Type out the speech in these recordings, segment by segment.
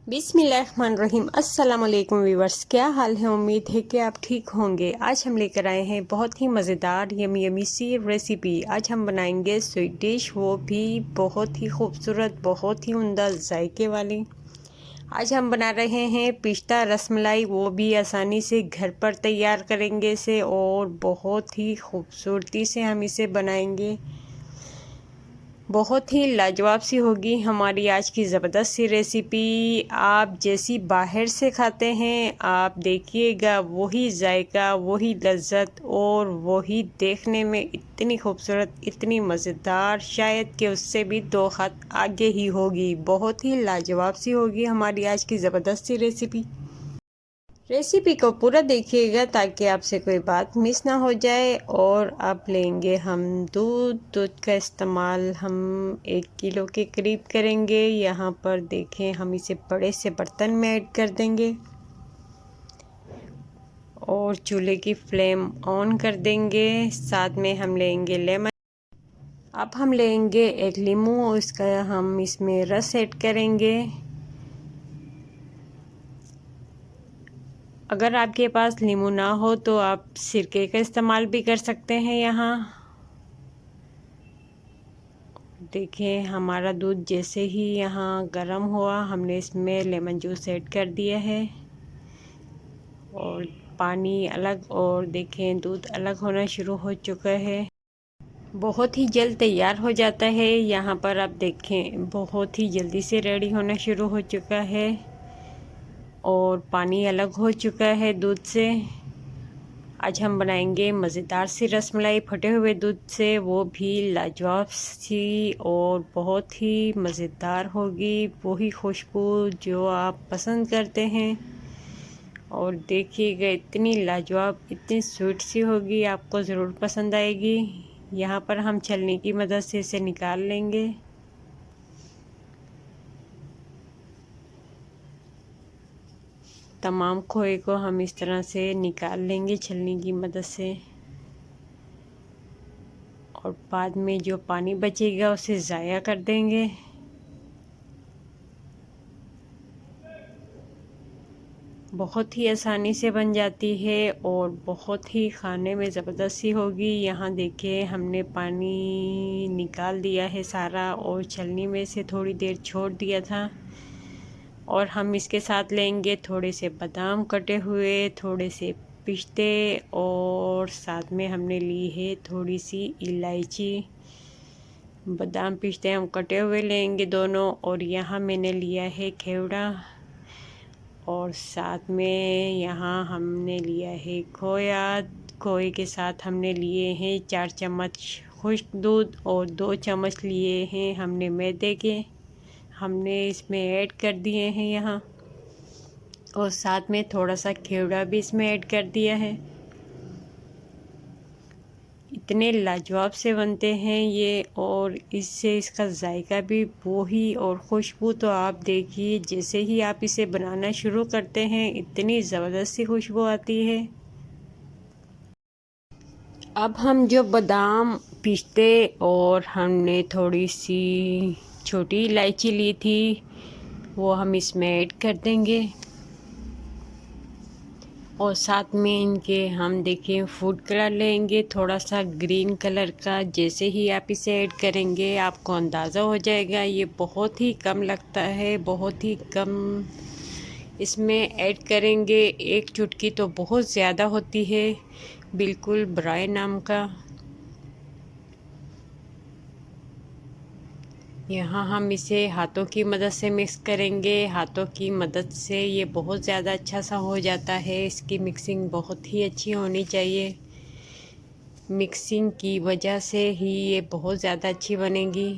बिस्मिल्लाहिर्रहमानिर्रहीम। अस्सलाम वालेकुम व्यूवर्स, क्या हाल है। उम्मीद है कि आप ठीक होंगे। आज हम लेकर आए हैं बहुत ही मज़ेदार यमी सी रेसिपी। आज हम बनाएंगे स्वीट डिश, वो भी बहुत ही खूबसूरत, बहुत ही उम्दा जायके वाली। आज हम बना रहे हैं पिस्ता रसमलाई, वो भी आसानी से घर पर तैयार करेंगे इसे और बहुत ही खूबसूरती से हम इसे बनाएंगे। बहुत ही लाजवाब सी होगी हमारी आज की ज़बरदस्त सी रेसिपी। आप जैसी बाहर से खाते हैं आप देखिएगा वही जायका, वही लज्जत और वही देखने में इतनी खूबसूरत, इतनी मज़ेदार, शायद कि उससे भी दो हाथ आगे ही होगी। बहुत ही लाजवाब सी होगी हमारी आज की ज़बरदस्त सी रेसिपी को पूरा देखिएगा ताकि आपसे कोई बात मिस ना हो जाए। और अब लेंगे हम दूध का इस्तेमाल हम 1 किलो के करीब करेंगे। यहाँ पर देखें, हम इसे बड़े से बर्तन में ऐड कर देंगे और चूल्हे की फ्लेम ऑन कर देंगे। साथ में हम लेंगे लेमन। अब हम लेंगे 1 नींबू, इसका हम इसमें रस ऐड करेंगे। अगर आपके पास नींबू ना हो तो आप सिरके का इस्तेमाल भी कर सकते हैं। यहाँ देखिए हमारा दूध जैसे ही यहाँ गर्म हुआ, हमने इसमें लेमन जूस ऐड कर दिया है और पानी अलग, और देखें दूध अलग होना शुरू हो चुका है। बहुत ही जल्द तैयार हो जाता है। यहाँ पर आप देखें बहुत ही जल्दी से रेडी होना शुरू हो चुका है और पानी अलग हो चुका है दूध से। आज हम बनाएंगे मज़ेदार सी रसमलाई फटे हुए दूध से, वो भी लाजवाब सी और बहुत ही मज़ेदार होगी। वही खुशबू जो आप पसंद करते हैं। और देखिएगा इतनी लाजवाब, इतनी स्वीट सी होगी, आपको ज़रूर पसंद आएगी। यहाँ पर हम छलनी की मदद से इसे निकाल लेंगे। तमाम खोए को हम इस तरह से निकाल लेंगे छलनी की मदद से और बाद में जो पानी बचेगा उसे ज़ाया कर देंगे। बहुत ही आसानी से बन जाती है और बहुत ही खाने में ज़बरदस्त सी होगी। यहाँ देखिए हमने पानी निकाल दिया है सारा और छलनी में से थोड़ी देर छोड़ दिया था। और हम इसके साथ लेंगे थोड़े से बादाम कटे हुए, थोड़े से पिस्ते और साथ में हमने ली है थोड़ी सी इलायची। बादाम पिस्ते हम कटे हुए लेंगे दोनों, और यहाँ मैंने लिया है खेवड़ा और साथ में यहाँ हमने लिया है खोया। खोए के साथ हमने लिए हैं 4 चम्मच खुश्क दूध और 2 चम्मच लिए हैं हमने मैदे के, हमने इसमें ऐड कर दिए हैं यहाँ। और साथ में थोड़ा सा खेवड़ा भी इसमें ऐड कर दिया है। इतने लाजवाब से बनते हैं ये, और इससे इसका जायका भी वही और खुशबू तो आप देखिए, जैसे ही आप इसे बनाना शुरू करते हैं इतनी ज़बरदस्त सी खुशबू आती है। अब हम जो बादाम पिस्ते और हमने थोड़ी सी छोटी इलायची ली थी वो हम इसमें ऐड कर देंगे और साथ में इनके हम देखिए फूड कलर लेंगे थोड़ा सा ग्रीन कलर का। जैसे ही आप इसे ऐड करेंगे आपको अंदाज़ा हो जाएगा, ये बहुत ही कम लगता है, बहुत ही कम इसमें ऐड करेंगे। 1 चुटकी तो बहुत ज़्यादा होती है, बिल्कुल ब्राई नाम का। यहाँ हम इसे हाथों की मदद से मिक्स करेंगे। हाथों की मदद से ये बहुत ज़्यादा अच्छा सा हो जाता है। इसकी मिक्सिंग बहुत ही अच्छी होनी चाहिए, मिक्सिंग की वजह से ही ये बहुत ज़्यादा अच्छी बनेगी।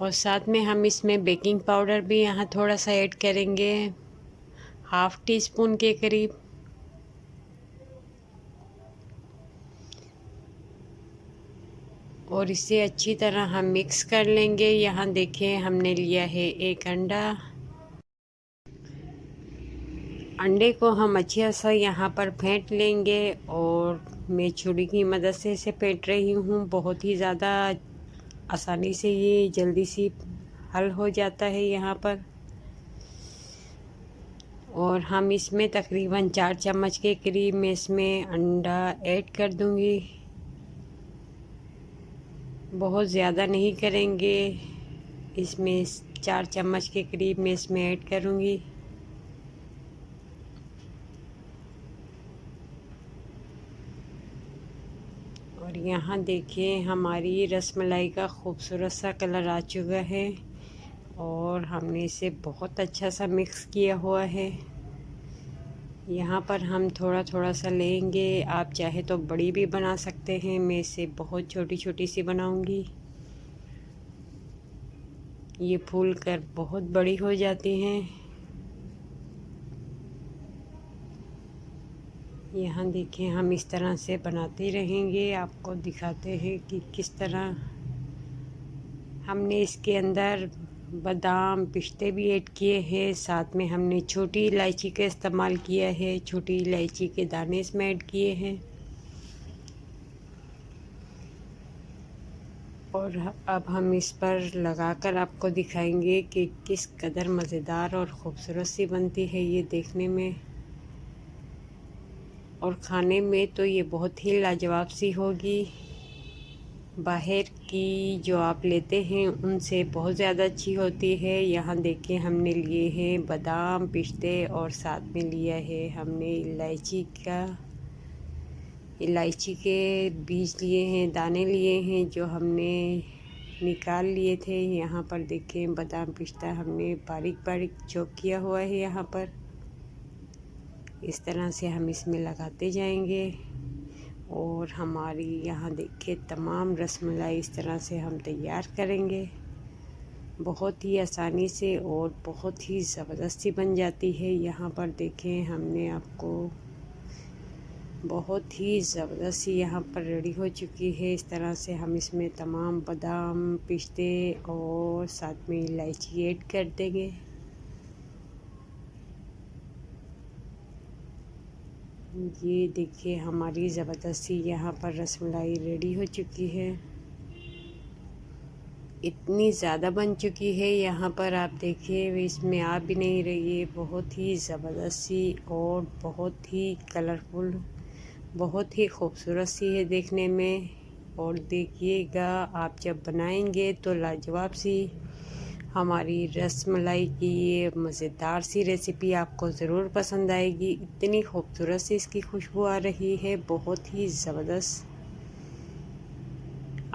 और साथ में हम इसमें बेकिंग पाउडर भी यहाँ थोड़ा सा ऐड करेंगे, 1/2 टीस्पून के करीब। और इसे अच्छी तरह हम मिक्स कर लेंगे। यहाँ देखें हमने लिया है 1 अंडा। अंडे को हम अच्छे से यहाँ पर फेंट लेंगे और मैं छुरी की मदद से इसे फेंट रही हूँ। बहुत ही ज़्यादा आसानी से ये जल्दी सी हल हो जाता है यहाँ पर। और हम इसमें तकरीबन 4 चम्मच के करीब मैं इसमें अंडा ऐड कर दूँगी। बहुत ज़्यादा नहीं करेंगे, इसमें 4 चम्मच के करीब मैं इसमें ऐड करूँगी। और यहाँ देखिए हमारी रसमलाई का खूबसूरत सा कलर आ चुका है और हमने इसे बहुत अच्छा सा मिक्स किया हुआ है। यहाँ पर हम थोड़ा थोड़ा सा लेंगे, आप चाहे तो बड़ी भी बना सकते हैं। मैं इसे बहुत छोटी छोटी सी बनाऊंगी। ये फूल कर बहुत बड़ी हो जाती हैं। यहाँ देखिए हम इस तरह से बनाते रहेंगे, आपको दिखाते हैं कि किस तरह। हमने इसके अंदर बादाम पिस्ते भी ऐड किए हैं, साथ में हमने छोटी इलायची का इस्तेमाल किया है। छोटी इलायची के दाने इसमें ऐड किए हैं। और अब हम इस पर लगाकर आपको दिखाएंगे कि किस कदर मज़ेदार और ख़ूबसूरत सी बनती है ये देखने में और खाने में तो ये बहुत ही लाजवाब सी होगी। बाहर की जो आप लेते हैं उनसे बहुत ज़्यादा अच्छी होती है। यहाँ देखिए हमने लिए हैं बादाम पिस्ते और साथ में लिया है हमने इलायची के बीज लिए हैं, दाने लिए हैं जो हमने निकाल लिए थे। यहाँ पर देखें बादाम पिस्ता हमने बारीक बारीक चॉप किया हुआ है। यहाँ पर इस तरह से हम इसमें लगाते जाएंगे और हमारी यहाँ देखिए तमाम रसमलाई इस तरह से हम तैयार करेंगे। बहुत ही आसानी से और बहुत ही ज़बरदस्ती बन जाती है। यहाँ पर देखें हमने आपको बहुत ही ज़बरदस्त यहाँ पर रेडी हो चुकी है। इस तरह से हम इसमें तमाम बादाम पिस्ते और साथ में इलायची ऐड कर देंगे। ये देखिए हमारी ज़बरदस्ती यहाँ पर रसमलाई रेडी हो चुकी है। इतनी ज़्यादा बन चुकी है यहाँ पर आप देखिए इसमें आ भी नहीं रही है। बहुत ही ज़बरदस्ती और बहुत ही कलरफुल, बहुत ही खूबसूरत सी है देखने में। और देखिएगा आप जब बनाएंगे तो लाजवाब सी हमारी रसमलाई की ये मज़ेदार सी रेसिपी आपको ज़रूर पसंद आएगी। इतनी खूबसूरत सी इसकी खुशबू आ रही है, बहुत ही ज़बरदस्त।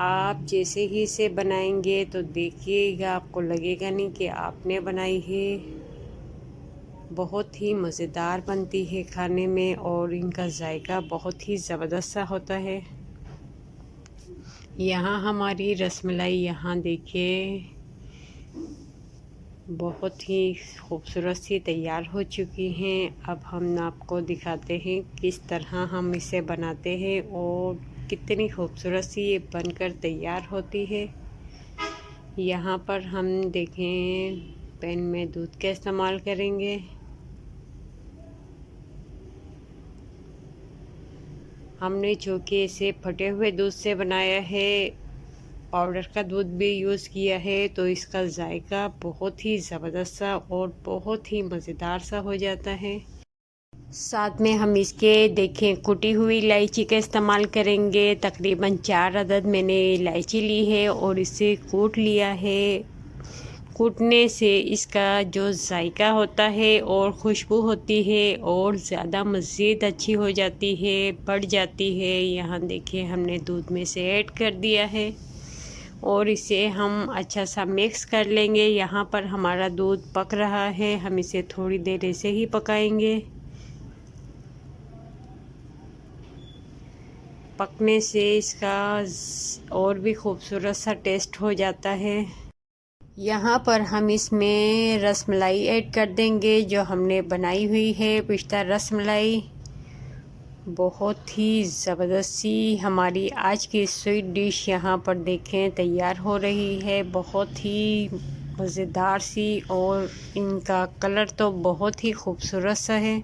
आप जैसे ही इसे बनाएंगे तो देखिएगा आपको लगेगा नहीं कि आपने बनाई है। बहुत ही मज़ेदार बनती है खाने में और इनका जायका बहुत ही ज़बरदस्त सा होता है। यहाँ हमारी रसमलाई यहाँ देखिए बहुत ही खूबसूरत सी तैयार हो चुकी हैं। अब हम आपको दिखाते हैं किस तरह हम इसे बनाते हैं और कितनी खूबसूरत सी ये बनकर तैयार होती है। यहाँ पर हम देखें पैन में दूध का इस्तेमाल करेंगे। हमने चूँकि इसे फटे हुए दूध से बनाया है, पाउडर का दूध भी यूज़ किया है, तो इसका जायका बहुत ही ज़बरदस्त सा और बहुत ही मज़ेदार सा हो जाता है। साथ में हम इसके देखें कुटी हुई इलायची का इस्तेमाल करेंगे। तकरीबन 4 अदद मैंने इलायची ली है और इसे कूट लिया है। कूटने से इसका जो जायका होता है और खुशबू होती है और ज़्यादा मज़ीद अच्छी हो जाती है, बढ़ जाती है। यहाँ देखिए हमने दूध में से ऐड कर दिया है और इसे हम अच्छा सा मिक्स कर लेंगे। यहाँ पर हमारा दूध पक रहा है, हम इसे थोड़ी देर ऐसे ही पकाएंगे। पकने से इसका और भी खूबसूरत सा टेस्ट हो जाता है। यहाँ पर हम इसमें रसमलाई ऐड कर देंगे जो हमने बनाई हुई है, पिस्ता रसमलाई। बहुत ही ज़बरदस्त सी हमारी आज की स्वीट डिश यहाँ पर देखें तैयार हो रही है। बहुत ही मज़ेदार सी और इनका कलर तो बहुत ही खूबसूरत सा है।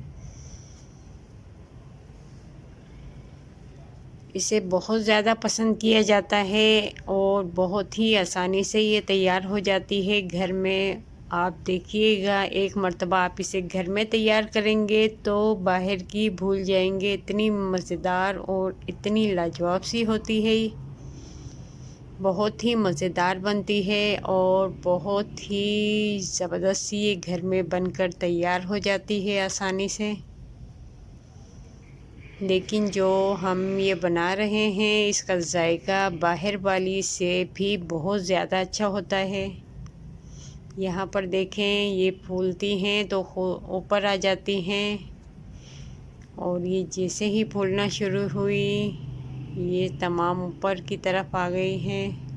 इसे बहुत ज़्यादा पसंद किया जाता है और बहुत ही आसानी से ये तैयार हो जाती है घर में। आप देखिएगा, एक मर्तबा आप इसे घर में तैयार करेंगे तो बाहर की भूल जाएंगे। इतनी मज़ेदार और इतनी लाजवाब सी होती है, बहुत ही मज़ेदार बनती है और बहुत ही ज़बरदस्त सी ये घर में बनकर तैयार हो जाती है आसानी से। लेकिन जो हम ये बना रहे हैं इसका जायका बाहर वाली से भी बहुत ज़्यादा अच्छा होता है। यहाँ पर देखें, ये फूलती हैं तो ऊपर आ जाती हैं और ये जैसे ही फूलना शुरू हुई ये तमाम ऊपर की तरफ आ गई हैं।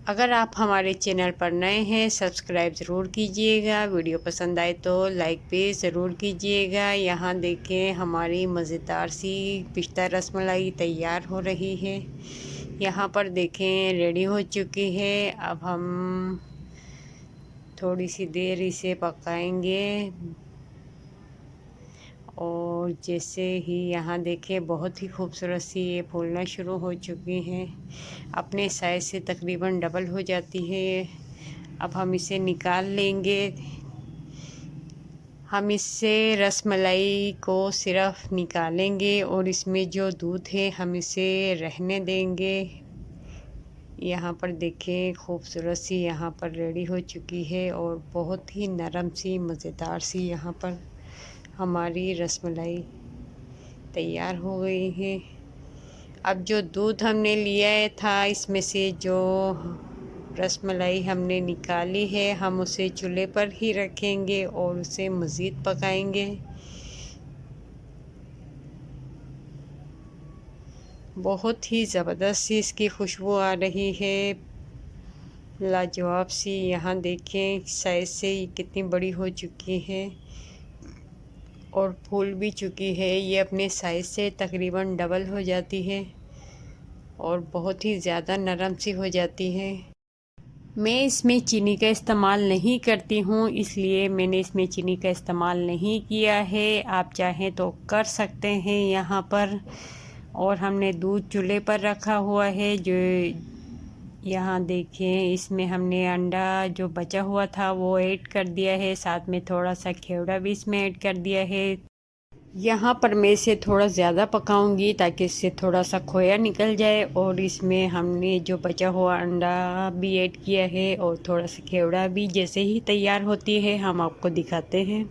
अगर आप हमारे चैनल पर नए हैं सब्सक्राइब ज़रूर कीजिएगा। वीडियो पसंद आए तो लाइक भी ज़रूर कीजिएगा। यहाँ देखें, हमारी मज़ेदार सी पिस्ता रसमलाई तैयार हो रही है। यहाँ पर देखें रेडी हो चुकी है। अब हम थोड़ी सी देर इसे पकाएंगे और जैसे ही यहाँ देखें बहुत ही खूबसूरत सी ये फूलना शुरू हो चुकी हैं। अपने साइज़ से तकरीबन डबल हो जाती है। अब हम इसे निकाल लेंगे। हम इससे रसमलाई को सिर्फ निकालेंगे और इसमें जो दूध है हम इसे रहने देंगे। यहाँ पर देखें, खूबसूरत सी यहाँ पर रेडी हो चुकी है और बहुत ही नरम सी मज़ेदार सी यहाँ पर हमारी रसमलाई तैयार हो गई है। अब जो दूध हमने लिया था इसमें से जो रसमलाई हमने निकाली है हम उसे चूल्हे पर ही रखेंगे और उसे मज़ीद पकाएंगे। बहुत ही ज़बरदस्त सी इसकी खुशबू आ रही है, लाजवाब सी। यहाँ देखें साइज़ से ये कितनी बड़ी हो चुकी है और फूल भी चुकी है। ये अपने साइज़ से तकरीबन डबल हो जाती है और बहुत ही ज़्यादा नरम सी हो जाती है। मैं इसमें चीनी का इस्तेमाल नहीं करती हूँ, इसलिए मैंने इसमें चीनी का इस्तेमाल नहीं किया है। आप चाहें तो कर सकते हैं यहाँ पर। और हमने दूध चूल्हे पर रखा हुआ है। जो यहाँ देखें, इसमें हमने अंडा जो बचा हुआ था वो ऐड कर दिया है, साथ में थोड़ा सा खेवड़ा भी इसमें ऐड कर दिया है। यहाँ पर मैं इसे थोड़ा ज़्यादा पकाऊंगी ताकि इससे थोड़ा सा खोया निकल जाए। और इसमें हमने जो बचा हुआ अंडा भी ऐड किया है और थोड़ा सा खेवड़ा भी। जैसे ही तैयार होती है हम आपको दिखाते हैं।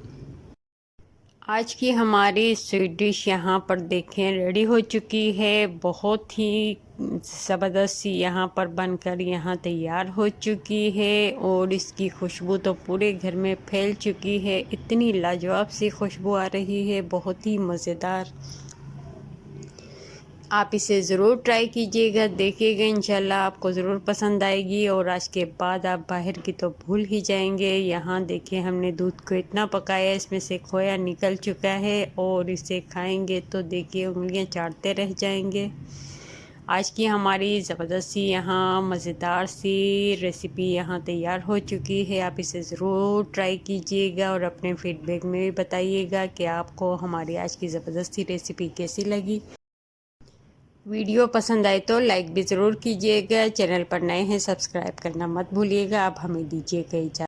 आज की हमारी स्वीट डिश यहाँ पर देखें रेडी हो चुकी है। बहुत ही ज़बरदस्त सी यहाँ पर बनकर यहाँ तैयार हो चुकी है और इसकी खुशबू तो पूरे घर में फैल चुकी है। इतनी लाजवाब सी खुशबू आ रही है, बहुत ही मज़ेदार। आप इसे ज़रूर ट्राई कीजिएगा, देखिएगा, इंशाल्लाह आपको ज़रूर पसंद आएगी और आज के बाद आप बाहर की तो भूल ही जाएंगे। यहाँ देखिए, हमने दूध को इतना पकाया इसमें से खोया निकल चुका है और इसे खाएंगे तो देखिए उंगलियां चाटते रह जाएंगे। आज की हमारी ज़बरदस्त सी यहाँ मज़ेदार सी रेसिपी यहाँ तैयार हो चुकी है। आप इसे ज़रूर ट्राई कीजिएगा और अपने फीडबैक में भी बताइएगा कि आपको हमारी आज की ज़बरदस्त सी रेसिपी कैसी लगी। वीडियो पसंद आए तो लाइक भी ज़रूर कीजिएगा। चैनल पर नए हैं सब्सक्राइब करना मत भूलिएगा। आप हमें दीजिएगा इजाज़त।